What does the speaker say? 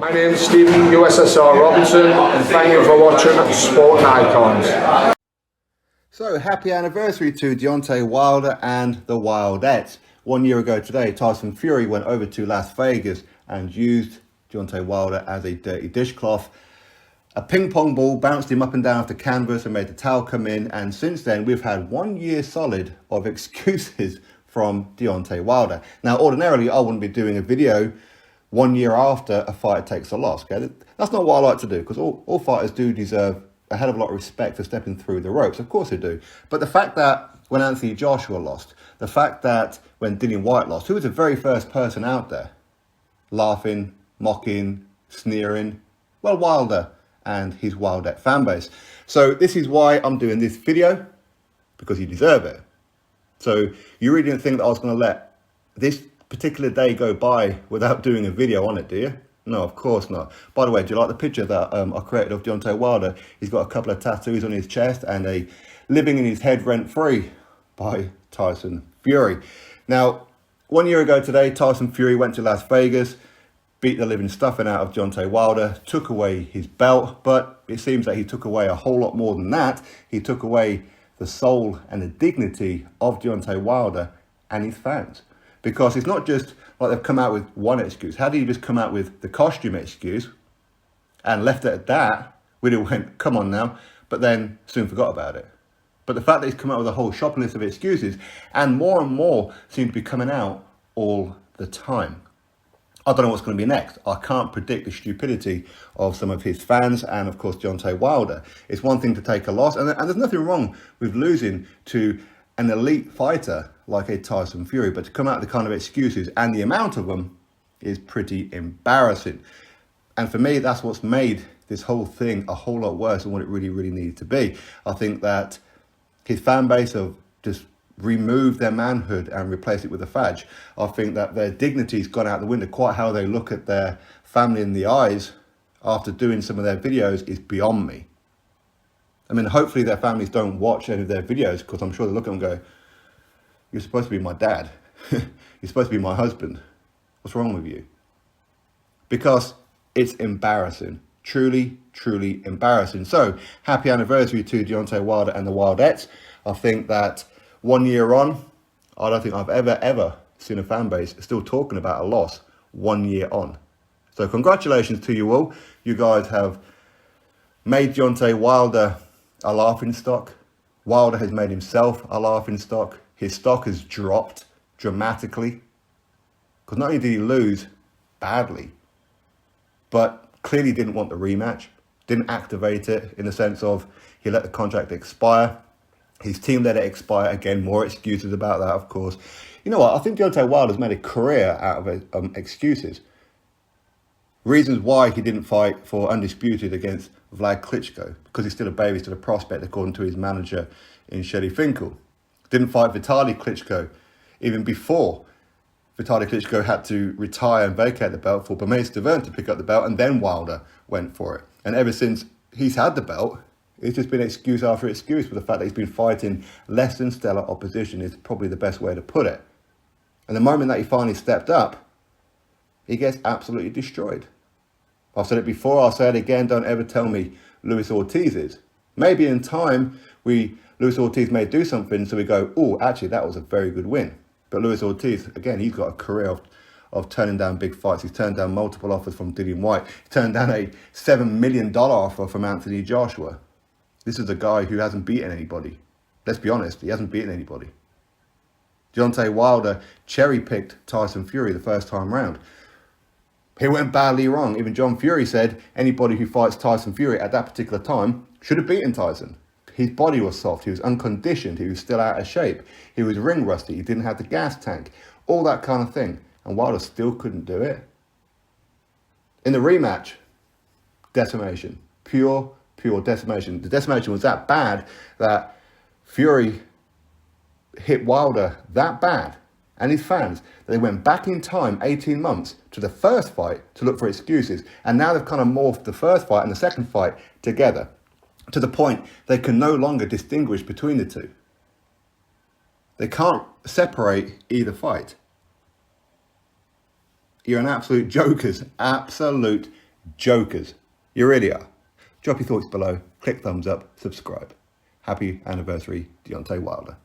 My name's Stephen USSR Robinson, and thank you for watching Sporting Icons. So, happy anniversary to Deontay Wilder and the Wildettes. 1 year ago today, Tyson Fury went over to Las Vegas and used Deontay Wilder as a dirty dishcloth. A ping pong ball bounced him up and down off the canvas and made the towel come in. And since then, we've had 1 year solid of excuses from Deontay Wilder. Now, ordinarily, I wouldn't be doing a video 1 year after a fighter takes a loss. Okay, that's not what I like to do, because all fighters do deserve a hell of a lot of respect for stepping through the ropes. Of course they do. But the fact that when Anthony Joshua lost, the fact that when Dillian Whyte lost, who was the very first person out there laughing, mocking, sneering? Well, Wilder and his Wildette fan base. So this is why I'm doing this video, because you deserve it. So you really didn't think that I was going to let this particular day go by without doing a video on it, do you? No, of course not. By the way, do you like the picture that I created of Deontay Wilder? He's got a couple of tattoos on his chest and a living in his head rent-free by Tyson Fury. Now, 1 year ago today, Tyson Fury went to Las Vegas, beat the living stuffing out of Deontay Wilder, took away his belt, but it seems that he took away a whole lot more than that. He took away the soul and the dignity of Deontay Wilder and his fans. Because it's not just like they've come out with one excuse. How do you just come out with the costume excuse and left it at that? We went, come on now, but then soon forgot about it. But the fact that he's come out with a whole shopping list of excuses, and more seem to be coming out all the time. I don't know what's going to be next. I can't predict the stupidity of some of his fans and, of course, Deontay Wilder. It's one thing to take a loss, and there's nothing wrong with losing to an elite fighter like a Tyson Fury, but to come out with the kind of excuses and the amount of them is pretty embarrassing. And for me, that's what's made this whole thing a whole lot worse than what it really needed to be. I think that his fan base have just removed their manhood and replaced it with a fadge. I think that their dignity's gone out the window. Quite how they look at their family in the eyes after doing some of their videos is beyond me. I mean, hopefully their families don't watch any of their videos, because I'm sure they look at them and go, you're supposed to be my dad. You're supposed to be my husband. What's wrong with you? Because it's embarrassing. Truly embarrassing. So, happy anniversary to Deontay Wilder and the Wildettes. I think that 1 year on, I don't think I've ever seen a fan base still talking about a loss 1 year on. So congratulations to you all. You guys have made Deontay Wilder a laughing stock. Wilder has made himself a laughing stock. His stock has dropped dramatically. Because not only did he lose badly, but clearly didn't want the rematch. Didn't activate it in the sense of he let the contract expire. His team let it expire. Again, more excuses about that, of course. You know what? I think Deontay Wilder's made a career out of excuses. Reasons why he didn't fight for Undisputed against Vlad Klitschko. Because he's still a baby, still a prospect, according to his manager in Shelly Finkel. Didn't fight Vitaly Klitschko even before Vitaly Klitschko had to retire and vacate the belt for Bermane Stiverne to pick up the belt, and then Wilder went for it. And ever since he's had the belt, it's just been excuse after excuse, for the fact that he's been fighting less than stellar opposition is probably the best way to put it. And the moment that he finally stepped up, he gets absolutely destroyed. I've said it before, I'll say it again, don't ever tell me Luis Ortiz is. Maybe in time, Luis Ortiz may do something, so we go, oh, actually, that was a very good win. But Luis Ortiz, again, he's got a career of turning down big fights. He's turned down multiple offers from Dillian Whyte. He turned down a $7 million offer from Anthony Joshua. This is a guy who hasn't beaten anybody. Let's be honest, he hasn't beaten anybody. Deontay Wilder cherry-picked Tyson Fury the first time round. He went badly wrong. Even John Fury said anybody who fights Tyson Fury at that particular time should have beaten Tyson. His body was soft, he was unconditioned, he was still out of shape, he was ring rusty, he didn't have the gas tank, all that kind of thing. And Wilder still couldn't do it. In the rematch, decimation. Pure decimation. The decimation was that bad that Fury hit Wilder that bad, and his fans, that they went back in time 18 months to the first fight to look for excuses. And now they've kind of morphed the first fight and the second fight together, to the point they can no longer distinguish between the two. They can't separate either fight. You're an absolute jokers, absolute jokers. You really are. Drop your thoughts below, click thumbs up, subscribe. Happy anniversary, Deontay Wilder.